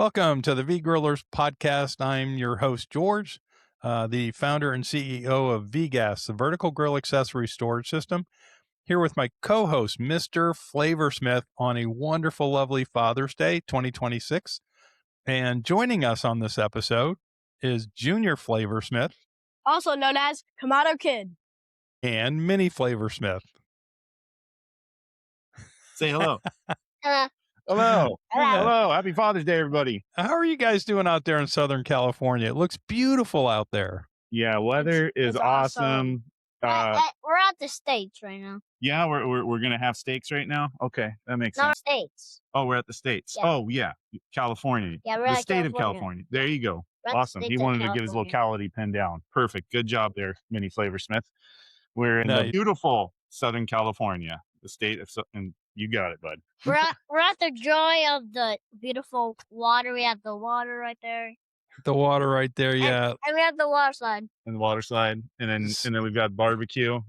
Welcome to the VGrillers podcast. I'm your host, George, the founder and CEO of VGas, the vertical grill accessory storage system. Here with my co-host, MrFlavorsmith, on a wonderful, lovely Father's Day 2026. And joining us on this episode is JrFlavorsmith, also known as Kamado Kid, and Mini Flavorsmith. Say hello. Hello. Hello. Hello. Happy Father's Day, everybody. How are you guys doing out there in Southern California? It looks beautiful out there. Yeah, weather is it's awesome. we're at the States right now. Yeah, we're gonna have steaks right now. Okay, that makes Not sense. States. Oh, we're at the States. Yeah. Oh, yeah, California. Yeah, we're the at state of California. California. There you go. We're at the Awesome. state He of wanted to get his California. locality pinned down. Perfect. Good job there, Mini Flavorsmith. We're in the Nice. beautiful Southern California, the state of, and you got it, bud. We're at the joy of the beautiful water. We have the water right there. The water right there, yeah. And we have the water slide. And the water slide, and then we've got barbecue.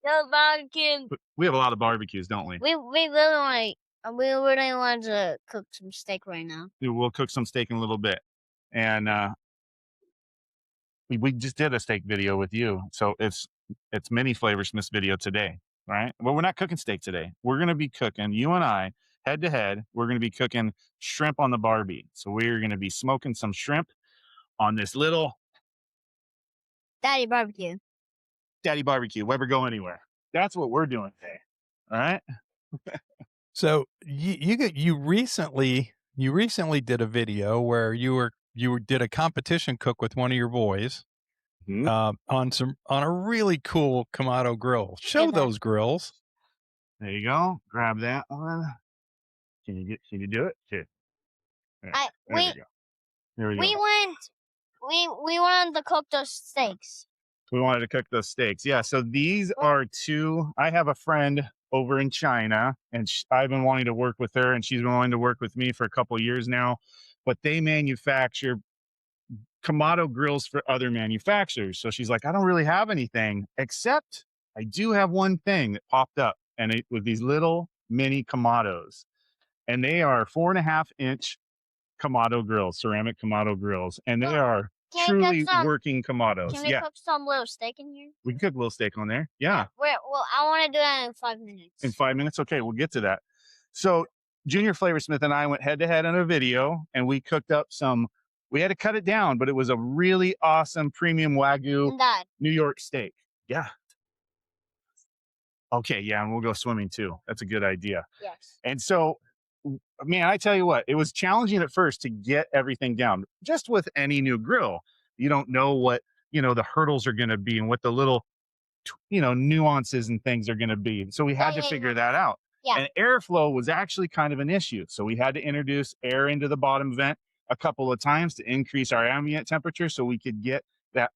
The barbecue. We have a lot of barbecues, don't we? We really want to cook some steak right now. We'll cook some steak in a little bit, and we just did a steak video with you, so it's Mini Flavorsmith video today, right? Well, we're not cooking steak today. We're gonna be cooking, you and I, head to head. We're gonna be cooking shrimp on the Barbie. So we're gonna be smoking some shrimp on this little Daddy barbecue. Daddy barbecue. Weber go anywhere. That's what we're doing today. All right. So you recently did a video where you did a competition cook with one of your boys on a really cool Kamado grill. Show those grills. There you go. Grab that one. Can you do it? Here. There we go. There we go. We wanted to cook those steaks. We wanted to cook those steaks. Yeah. So these are two. I have a friend over in China, and I've been wanting to work with her, and she's been wanting to work with me for a couple of years now. But they manufacture Kamado grills for other manufacturers. So she's like, I don't really have anything, except I do have one thing that popped up, and it was these little mini Kamados, and they are 4.5-inch Kamado grills, ceramic Kamado grills, and they are truly working Kamados. Can we cook some little steak in here? We can cook a little steak on there. Yeah. Well, I want to do that in 5 minutes. In 5 minutes? Okay, we'll get to that. So JrFlavorsmith and I went head to head on a video, and we cooked up we had to cut it down, but it was a really awesome premium Wagyu New York steak. Yeah. Okay, yeah, and we'll go swimming too. That's a good idea. Yes. And so, man, I tell you what, it was challenging at first to get everything down. Just with any new grill, you don't know what, the hurdles are going to be and what the little, nuances and things are going to be. So we had to figure that out. Yeah. And airflow was actually kind of an issue. So we had to introduce air into the bottom vent a couple of times to increase our ambient temperature so we could get that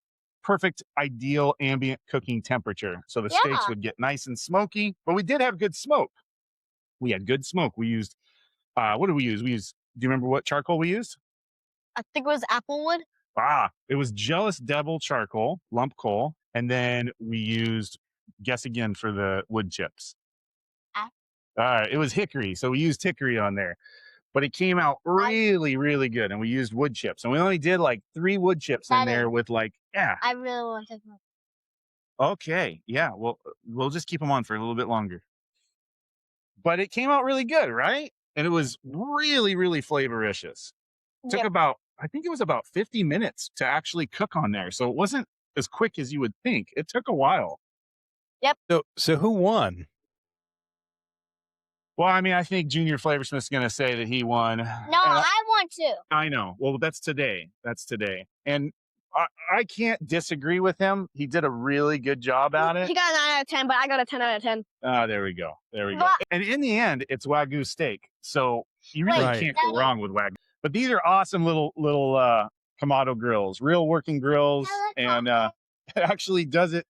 perfect, ideal ambient cooking temperature. So the steaks would get nice and smoky, but we did have good smoke. We had good smoke. We used, what did we use? Do you remember what charcoal we used? I think it was applewood. It was Jealous Devil charcoal, lump coal. And then we used, guess again for the wood chips. It was hickory. So we used hickory on there, but it came out really, really good. And we used wood chips, and we only did like 3 wood chips in there with I really want to. Okay. Yeah. Well, we'll just keep them on for a little bit longer. But it came out really good, right? And it was really, really flavoricious. It took I think it was about 50 minutes to actually cook on there. So it wasn't as quick as you would think. It took a while. Yep. So who won? Well, I mean, I think JrFlavorsmith's going to say that he won. No, I won too. I know. Well, that's today. And I can't disagree with him. He did a really good job at it. He got a 9 out of 10, but I got a 10 out of 10. There we go. And in the end, it's Wagyu steak. So you really can't go wrong with Wagyu. But these are awesome little Kamado grills, real working grills. And it actually does it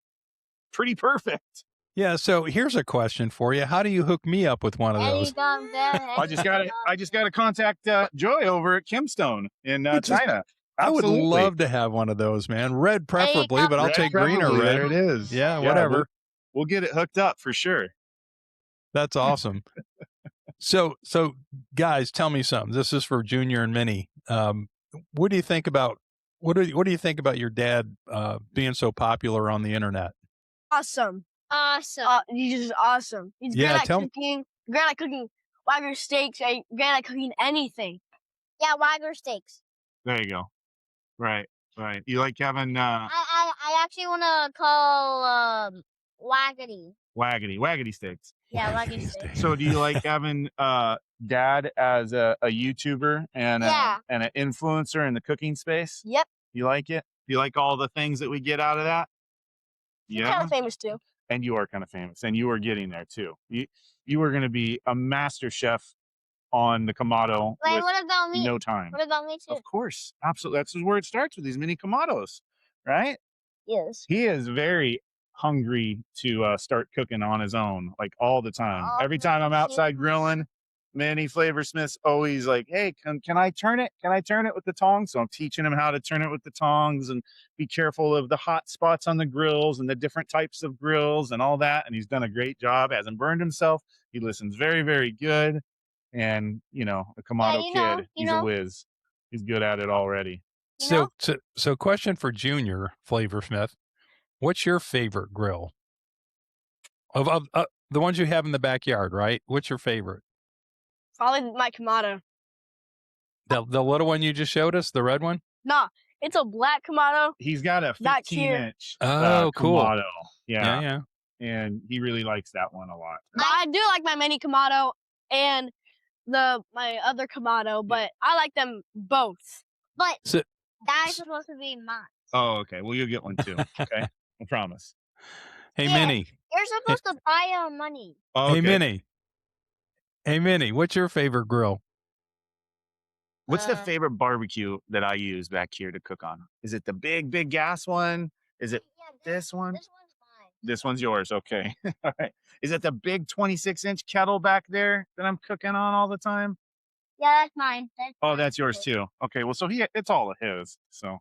pretty perfect. Yeah, so here's a question for you. How do you hook me up with one of those? I just gotta contact Joy over at Kimstone in China. I would love to have one of those, man. Red preferably, but I'll take green or red. There it is. Yeah, whatever. We'll get it hooked up for sure. That's awesome. So guys, tell me something. This is for Junior and Mini. What do you think about what do you think about your dad being so popular on the internet? Awesome. Awesome. He's just awesome. He's Yeah, great at cooking Wagyu steaks, great at cooking anything. Yeah, Wagyu steaks. There you go. Right. You like having I actually want to call waggity steaks. Yeah, Wagyu steaks. So do you like having dad as a YouTuber and an influencer in the cooking space? Yep. You like it? You like all the things that we get out of that? You're kind of famous too. And you are kind of famous, and you are getting there too. You are going to be a master chef on the Kamado. Wait, what about me? No time. What about me too? Of course, absolutely. That's where it starts with these mini Kamados, right? Yes. He is very hungry to start cooking on his own, like all the time. Every time I'm outside grilling, Mini Flavorsmith's always like, "Hey, can I turn it? Can I turn it with the tongs?" So I'm teaching him how to turn it with the tongs and be careful of the hot spots on the grills and the different types of grills and all that. And he's done a great job. Hasn't burned himself. He listens very, very good. And a Kamado kid, he's a whiz. He's good at it already. So question for Junior Flavorsmith. What's your favorite grill? Of the ones you have in the backyard, right? What's your favorite? Probably my Kamado. The little one you just showed us, the red one? Nah, it's a black Kamado. He's got a 15-inch cool. Kamado. Yeah. And he really likes that one a lot. I do like my mini Kamado and my other Kamado, but I like them both. But that's supposed to be mine. Oh, okay. Well, you'll get one too. Okay, I promise. Hey, Mini. You're supposed to buy your money. Oh, okay. Hey, Mini. What's your favorite grill? What's the favorite barbecue that I use back here to cook on? Is it the big gas one? Is it this one? This one's mine. This one's yours. Okay. All right. Is it the big 26-inch kettle back there that I'm cooking on all the time? Yeah, that's mine. That's yours too. Okay. Well, so it's all of his. So,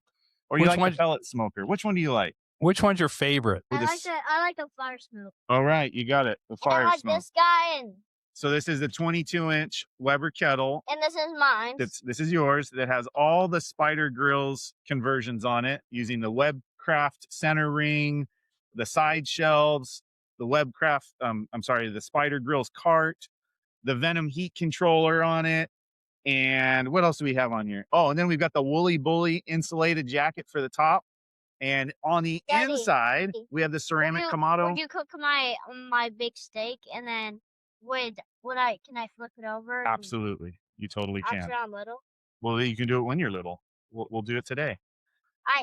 or you like the pellet smoker? Which one do you like? Which one's your favorite? I like the fire smoke. All right, you got it. The fire I like smoke. this guy and. So this is the 22-inch Weber kettle. And this is mine. This is yours. That has all the Spider Grills conversions on it, using the Webcraft center ring, the side shelves, the the Spider Grills cart, the Venom heat controller on it. And what else do we have on here? Oh, and then we've got the Woolly Bully insulated jacket for the top. And on the inside, we have the ceramic Kamado. Would you cook my big steak and then can I flip it over? Absolutely. You totally can. After I'm little? Well, you can do it when you're little. We'll do it today.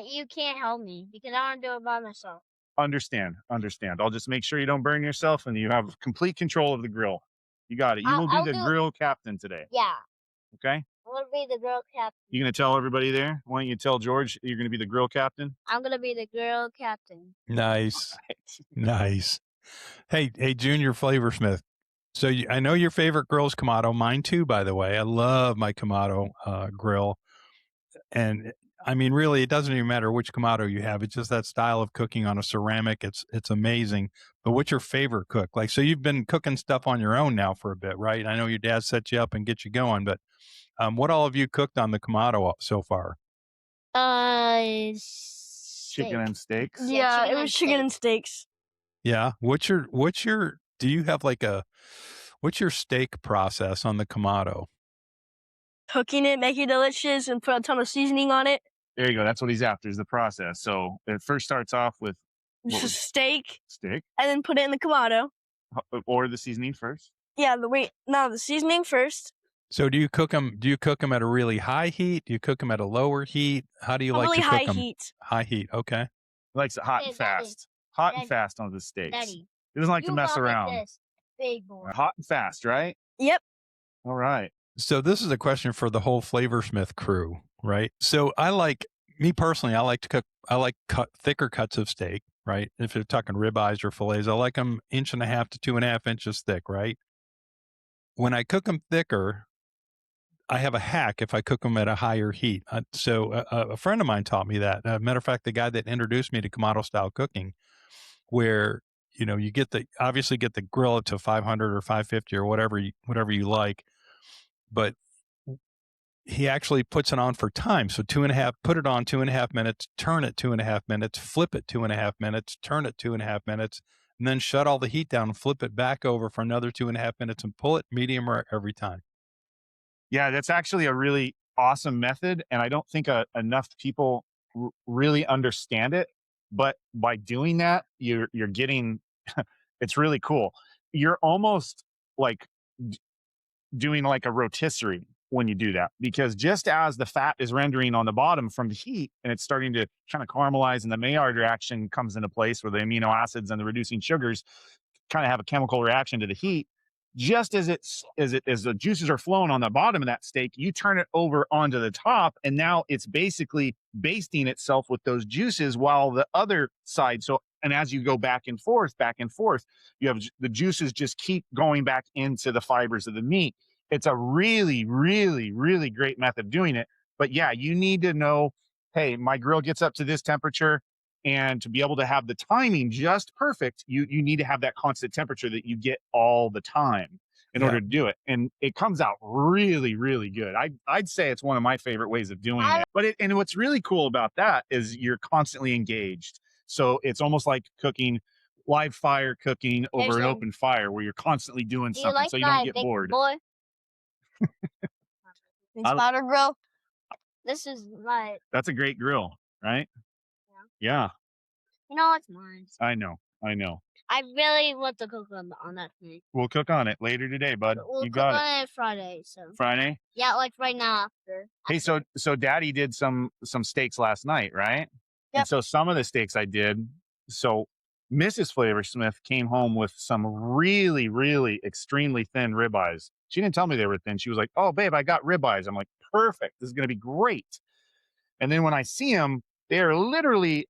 You can't help me because I want to do it by myself. Understand. I'll just make sure you don't burn yourself and you have complete control of the grill. You got it. You will be the grill captain today. Yeah. Okay? I'm going to be the grill captain. You going to tell everybody there? Why don't you tell George you're going to be the grill captain? I'm going to be the grill captain. Nice. Nice. Hey, Junior Flavorsmith. So I know your favorite grill is Kamado. Mine too, by the way. I love my Kamado grill. And I mean, really, it doesn't even matter which Kamado you have. It's just that style of cooking on a ceramic. It's amazing. But what's your favorite cook? Like, so you've been cooking stuff on your own now for a bit, right? I know your dad set you up and get you going, but what all have you cooked on the Kamado so far? Chicken and steaks. Yeah, it was chicken and steaks. Yeah. What's your do you have what's your steak process on the Kamado? Cooking it, make it delicious, and put a ton of seasoning on it. There you go. That's what he's after, is the process. So it first starts off with just steak. Steak. And then put it in the Kamado. Or the seasoning first? Yeah, the seasoning first. So do you cook them at a really high heat? Do you cook them at a lower heat? How do you like to cook them? High heat. High heat, okay. He likes it hot and fast. Hot and fast on the steaks. Daddy, he doesn't like to mess around. Like this, big boy. Hot and fast, right? Yep. All right. So this is a question for the whole Flavorsmith crew, right? So me personally, I like thicker cuts of steak, right? If you're talking ribeyes or fillets, I like them 1.5 to 2.5 inches thick, right? When I cook them thicker, I have a hack if I cook them at a higher heat. So a friend of mine taught me that. Matter of fact, the guy that introduced me to Kamado style cooking, where you obviously get the grill it to 500 or 550 or whatever you like, but he actually puts it on for time. So put it on 2.5 minutes, turn it 2.5 minutes, flip it 2.5 minutes, turn it 2.5 minutes, and then shut all the heat down and flip it back over for another 2.5 minutes and pull it medium rare every time. Yeah, that's actually a really awesome method. And I don't think enough people really understand it. But by doing that, you're getting, it's really cool. You're almost like doing like a rotisserie when you do that, because just as the fat is rendering on the bottom from the heat and it's starting to kind of caramelize and the Maillard reaction comes into place where the amino acids and the reducing sugars kind of have a chemical reaction to the heat, just as the juices are flowing on the bottom of that steak, you turn it over onto the top, and now it's basically basting itself with those juices while the other side. So, and as you go back and forth, you have the juices just keep going back into the fibers of the meat. It's a really, really, really great method of doing it. But yeah, you need to know, hey, my grill gets up to this temperature. And to be able to have the timing just perfect, you need to have that constant temperature that you get all the time in order to do it. And it comes out really, really good. I'd say it's one of my favorite ways of doing it. But and what's really cool about that is you're constantly engaged. So it's almost like cooking, live fire cooking over an open fire where you're constantly doing something, like so you don't get bored. Boy? Spider grill. This is my. That's a great grill, right? Yeah. You know, it's mine. I know. I really want to cook on that thing. We'll cook on it later today, bud. We'll You cook got it. on it Friday. So Friday? yeah, like right now after. Hey, so Daddy did some steaks last night, right? Yep. And so some of the steaks I did. So Mrs. Flavorsmith came home with some really, really extremely thin ribeyes. She didn't tell me they were thin. She was like, "Oh, babe, I got ribeyes." I'm like, "Perfect. This is going to be great." And then when I see them, they're literally,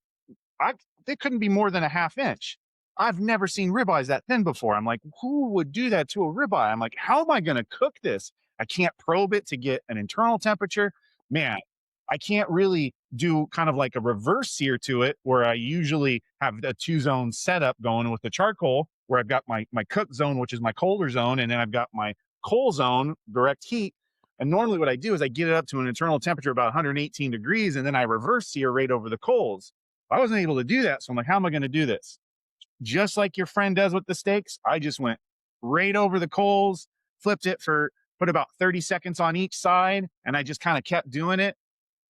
they couldn't be more than a half inch. I've never seen ribeyes that thin before. I'm like, who would do that to a ribeye? I'm like, how am I going to cook this? I can't probe it to get an internal temperature. Man, I can't really do kind of like a reverse sear to it where I usually have a 2-zone setup going with the charcoal, where I've got my cook zone, which is my colder zone, and then I've got my coal zone, direct heat. And normally what I do is I get it up to an internal temperature of about 118 degrees, and then I reverse sear right over the coals. I wasn't able to do that. So I'm like, how am I going to do this? Just like your friend does with the steaks, I just went right over the coals, flipped it put about 30 seconds on each side, and I just kind of kept doing it.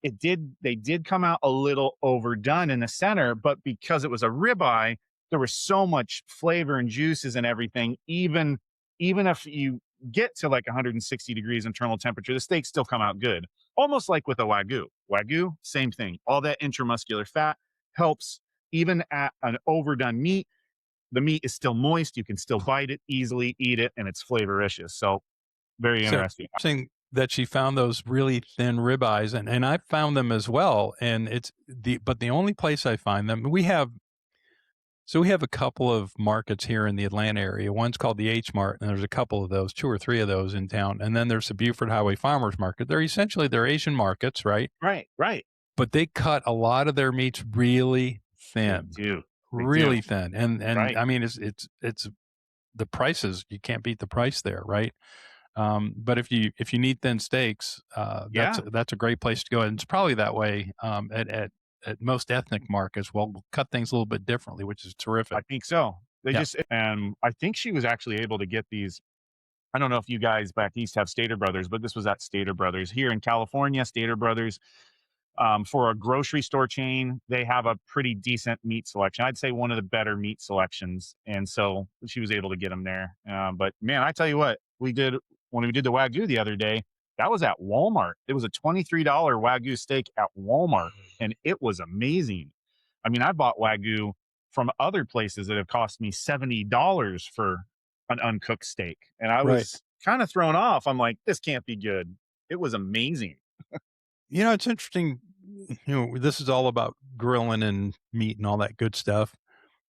They did come out a little overdone in the center, but because it was a ribeye, there was so much flavor and juices and everything. Even if you get to like 160 degrees internal temperature, the steaks still come out good. Almost like with a Wagyu. Wagyu, same thing. All that intramuscular fat helps. Even at an overdone meat, the meat is still moist. You can still bite it easily, eat it, and it's flavoricious. So very interesting. Interesting that she found those really thin ribeyes, and I found them as well. And but the only place I find them, we have a couple of markets here in the Atlanta area. One's called the H Mart, and there's a couple of those, 2 or 3 of those in town. And then there's the Buford Highway Farmers Market. They're Asian markets, right? Right. But they cut a lot of their meats really thin. They do. Really thin. And right. I mean, it's the prices, you can't beat the price there, right? But if you need thin steaks, that's a great place to go. And it's probably that way at most ethnic markets. We'll cut things a little bit differently, which is terrific. I think so. I think she was actually able to get these. I don't know if you guys back east have Stater Brothers, but this was at Stater Brothers. Here in California, Stater Brothers, for a grocery store chain, they have a pretty decent meat selection. I'd say one of the better meat selections. And so she was able to get them there. But man, I tell you what, when we did the Wagyu the other day, that was at Walmart. It was a $23 Wagyu steak at Walmart, and it was amazing. I mean, I bought Wagyu from other places that have cost me $70 for an uncooked steak. And I was kind of thrown off. I'm like, this can't be good. It was amazing. It's interesting. This is all about grilling and meat and all that good stuff.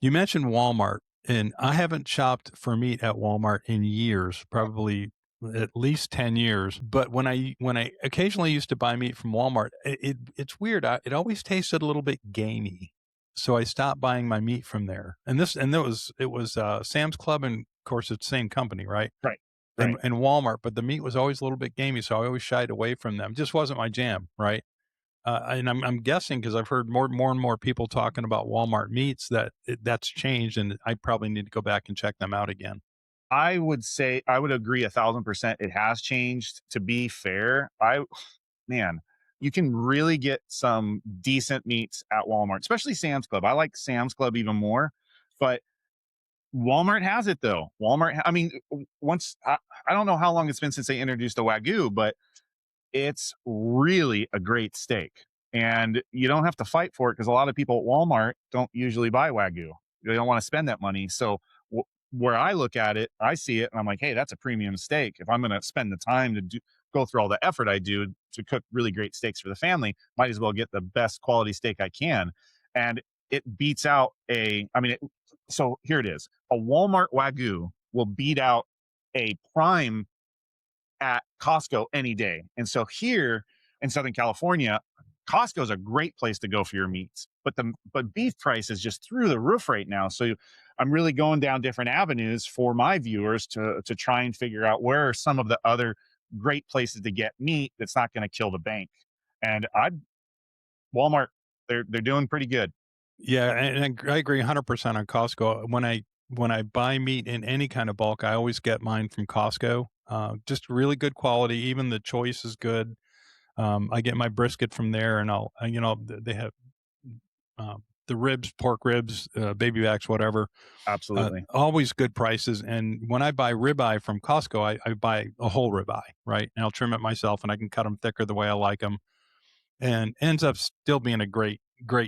You mentioned Walmart, and I haven't shopped for meat at Walmart in years, probably at least 10 years. But when I occasionally used to buy meat from Walmart, it's weird. It always tasted a little bit gamey. So I stopped buying my meat from there. And it was Sam's Club, and of course it's the same company, right? Right. And Walmart, but the meat was always a little bit gamey, so I always shied away from them. It just wasn't my jam, right? And I'm guessing, because I've heard more and more people talking about Walmart meats, that that's changed, and I probably need to go back and check them out again. I would agree 1,000%. It has changed. To be fair, man, you can really get some decent meats at Walmart, especially Sam's Club. I like Sam's Club even more, but Walmart has it though. I mean, I don't know how long it's been since they introduced the Wagyu, but it's really a great steak. And you don't have to fight for it, because a lot of people at Walmart don't usually buy Wagyu. They don't want to spend that money. So where I look at it, I see it and I'm like, hey, that's a premium steak. If I'm going to spend the time to go through all the effort I do to cook really great steaks for the family, might as well get the best quality steak I can. And it beats out so here it is. A Walmart Wagyu will beat out a prime at Costco any day. And so here in Southern California, Costco is a great place to go for your meats, but beef price is just through the roof right now. So I'm really going down different avenues for my viewers to try and figure out where are some of the other great places to get meat that's not going to kill the bank. And Walmart, they're doing pretty good. Yeah, and I agree 100% on Costco. When I buy meat in any kind of bulk, I always get mine from Costco. Just really good quality. Even the choice is good. I get my brisket from there, and they have the ribs, pork ribs, baby backs, whatever. Absolutely. Always good prices. And when I buy ribeye from Costco, I buy a whole ribeye, right? And I'll trim it myself, and I can cut them thicker the way I like them. And ends up still being a great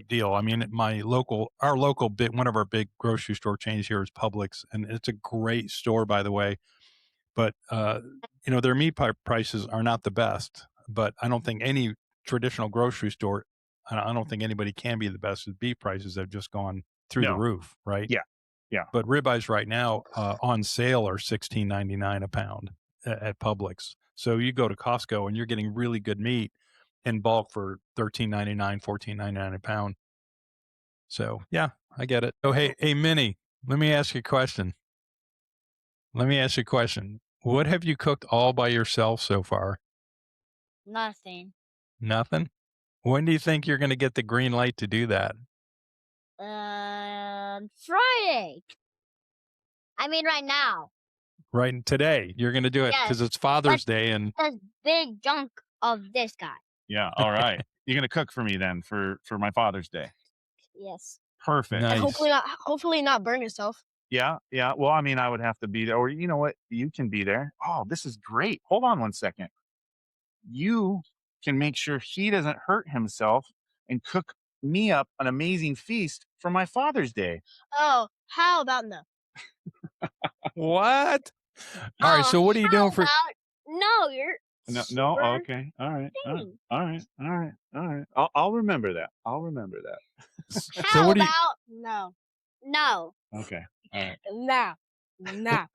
deal. I mean, our local one of our big grocery store chains here is Publix, and it's a great store, by the way. But their meat prices are not the best. But I don't think any traditional grocery store, I don't think anybody can be the best. The beef prices have just gone through the roof, right? Yeah. But ribeyes right now on sale are $16.99 a pound at Publix. So you go to Costco and you're getting really good meat in bulk for $13.99, $14.99 a pound. So yeah, I get it. Oh, hey, Minnie, let me ask you a question. What have you cooked all by yourself so far? Nothing. Nothing? When do you think you're going to get the green light to do that? Friday. I mean, right now. Right today. You're going to do it because it's Father's Day, and this big chunk of this guy. Yeah. All right. You're going to cook for me then for my Father's Day. Yes. Perfect. Nice. And hopefully not burn yourself. Yeah. Well, I mean, I would have to be there, or you know what? You can be there. Oh, this is great. Hold on one second. You can make sure he doesn't hurt himself and cook me up an amazing feast for my Father's Day. Oh, how about no? What? All right. So what are you doing for? No, you're. No. Okay. All right. I'll remember that. How what do about no? Okay. All right. No. I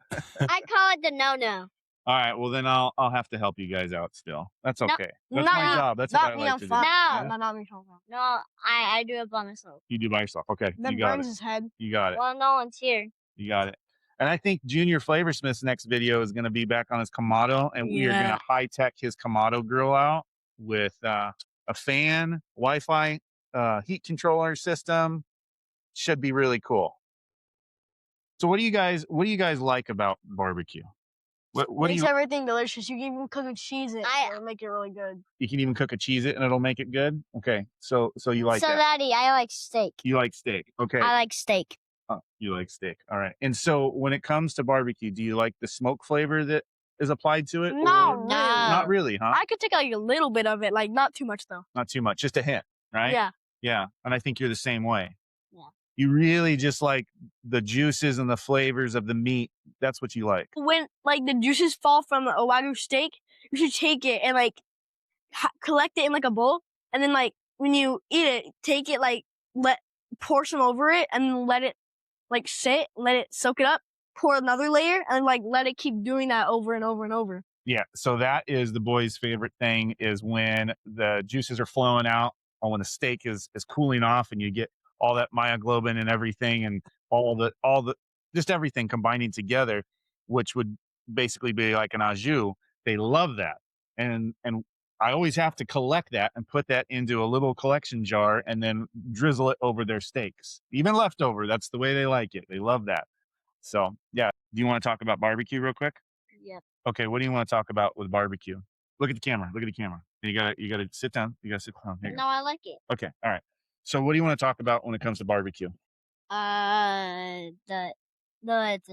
call it the no. All right. Well, then I'll have to help you guys out still. That's okay. That's no, my job. That's what I me like on to do. fire. No. Not me. No, I do it by myself. You do by yourself. Okay. That You got burns it. his head. You got it. Well, no one's here. You got it. And I think JrFlavorsmith's next video is going to be back on his Kamado, and we are going to high-tech his Kamado grill out with a fan, Wi-Fi, heat controller system. Should be really cool. So what do you guys like about barbecue? What do Makes you? everything delicious. You can even cook a cheese it. It'll make it really good. You can even cook a Cheez-It and it'll make it good. Okay, so you like So, that? Daddy, I like steak. You like steak? Okay. I like steak. Oh, you like steak. All right. And so when it comes to barbecue, do you like the smoke flavor that is applied to it? No, No. Not really, huh? I could take like a little bit of it, like not too much though. Not too much, just a hint, right? Yeah. Yeah. And I think you're the same way. Yeah. You really just like the juices and the flavors of the meat. That's what you like. When like the juices fall from a Wagyu steak, you should take it and like collect it in like a bowl, and then like when you eat it, take it like pour some over it, and let it like sit, let it soak it up, pour another layer, and like let it keep doing that over and over and over. Yeah. So that is the boys' favorite thing, is when the juices are flowing out, or when the steak is cooling off and you get all that myoglobin and everything, and all the just everything combining together, which would basically be like an au jus. They love that, and I always have to collect that and put that into a little collection jar and then drizzle it over their steaks, even leftover. That's the way they like it. They love that. So yeah. Do you want to talk about barbecue real quick? Yep. Okay. What do you want to talk about with barbecue? Look at the camera. Look at the camera. You gotta sit down. You gotta sit down. Here you go. No, I like it. Okay. All right. So what do you want to talk about when it comes to barbecue? The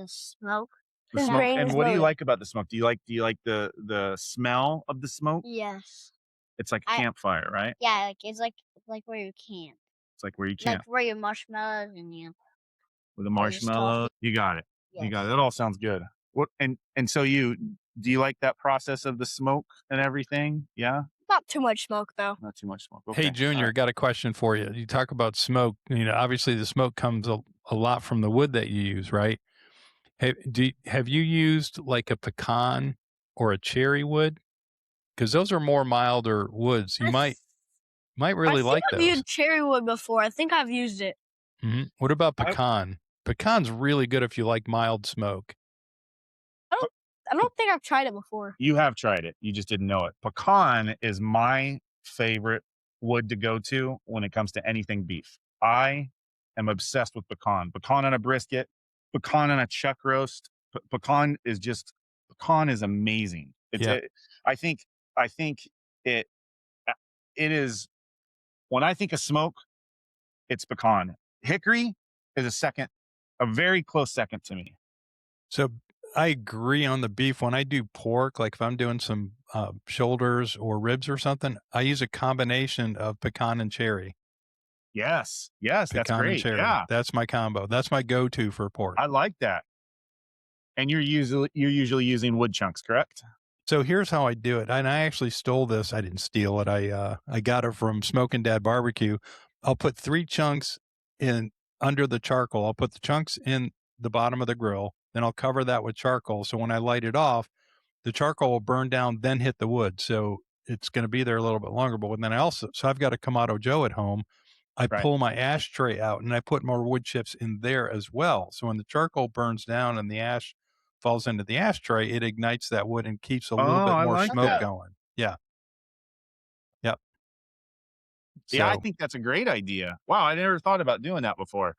smoke. The His smoke. brain And is what do you loaded. like about the smoke? Do you like the smell of the smoke? Yes. It's like a I- campfire, right? Yeah, like it's like where you camp. It's like where you camp Like where your marshmallows and you. with a just marshmallow. You got it. Yes. You got it. That all sounds good. What and so do you like that process of the smoke and everything? Yeah, Not too much smoke though. not too much smoke. Hey, Okay. Junior, All I right. got a question for you. You talk about smoke. Obviously the smoke comes a lot from the wood that you use, right? Have you used like a pecan or a cherry wood? Because those are more milder woods. You might really I think like I've those. used cherry wood before. I think I've used it. What about I- pecan? Pecan's really good if you like mild smoke. I don't think I've tried it before. You have tried it. You just didn't know it. Pecan is my favorite wood to go to when it comes to anything beef. I am obsessed with pecan. Pecan on a brisket, pecan on a chuck roast. Pecan is amazing. Yeah. I think it is, when I think of smoke, it's pecan. Hickory is a very close second to me. So I agree on the beef. When I do pork, like if I'm doing some shoulders or ribs or something, I use a combination of pecan and cherry. Yes, that's Pecan and great. cherry. Yeah, That's my combo. That's my go-to for pork. I like that. And you're usually using wood chunks, correct? So here's how I do it. And I actually stole this. I didn't steal it. I got it from Smokin' Dad Barbecue. I'll put 3 chunks in under the charcoal. I'll put the chunks in the bottom of the grill. Then I'll cover that with charcoal. So when I light it off, the charcoal will burn down, then hit the wood. So it's going to be there a little bit longer. But then I've got a Kamado Joe at home. I Right. pull my ashtray out and I put more wood chips in there as well. So when the charcoal burns down and the ash falls into the ashtray, it ignites that wood and keeps a little Oh, bit I more like smoke that. going. Yeah. Yep. Yeah, I So- think that's a great idea. Wow, I never thought about doing that before.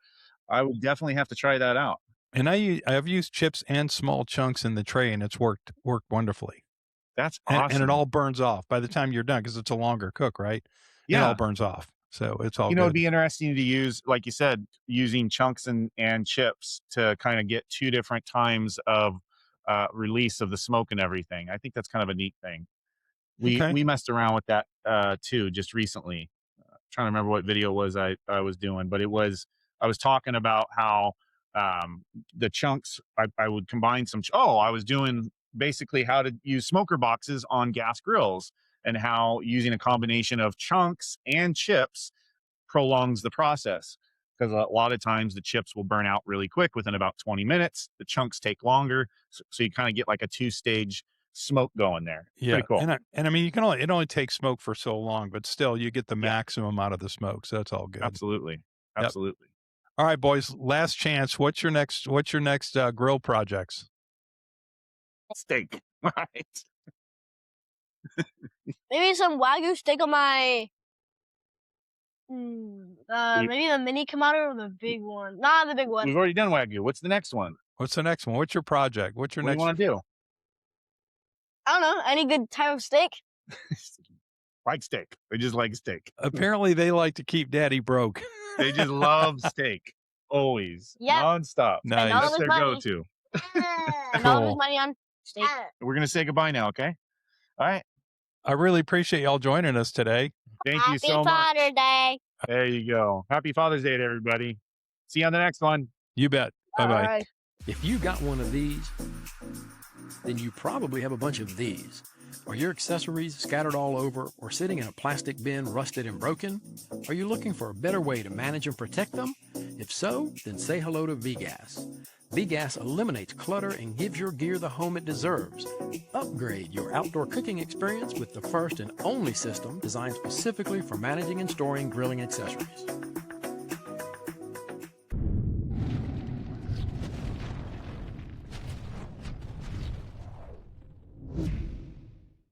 I would definitely have to try that out. And I've used chips and small chunks in the tray, and it's worked wonderfully. That's And, awesome. and it all burns off by the time you're done because it's a longer cook, right? It yeah. all burns off, so it's all You know, good. it'd be interesting to use, like you said, using chunks and chips to kind of get 2 different times of release of the smoke and everything. I think that's kind of a neat thing. Okay. We messed around with that too just recently. Trying to remember what video it was I was doing, but I was talking about how the chunks I would combine some. I was doing basically how to use smoker boxes on gas grills, and how using a combination of chunks and chips prolongs the process, because a lot of times the chips will burn out really quick within about 20 minutes. The chunks take longer, so you kind of get like a 2-stage smoke going there. Yeah, Pretty cool. and I mean, it only takes smoke for so long, but still, you get the Yeah. maximum out of the smoke, so that's all good. Absolutely. Yep. All right, boys, last chance. What's your next grill projects? Steak. Right. Maybe some Wagyu steak on my. Maybe the mini Kamado or the big one. Nah, the big one. We've already done Wagyu. What's the next one? What's the next one? What's your project? What's your What do you next? want to do? I don't know. Any good type of steak? Like steak. They just like steak. Apparently, they like to keep Daddy broke. They just love steak. Always. Yep. Nonstop. Nice. all That's of their his money. go-to. And all of his Cool. money on steak. We're going to say goodbye now, okay? All right. I really appreciate y'all joining us today. Thank Happy you so much. Father's Day. There you go. Happy Father's Day to everybody. See you on the next one. You bet. Bye bye. All right. If you got one of these, then you probably have a bunch of these. Are your accessories scattered all over or sitting in a plastic bin rusted and broken? Are you looking for a better way to manage and protect them? If so, then say hello to VGas. VGas eliminates clutter and gives your gear the home it deserves. Upgrade your outdoor cooking experience with the first and only system designed specifically for managing and storing grilling accessories.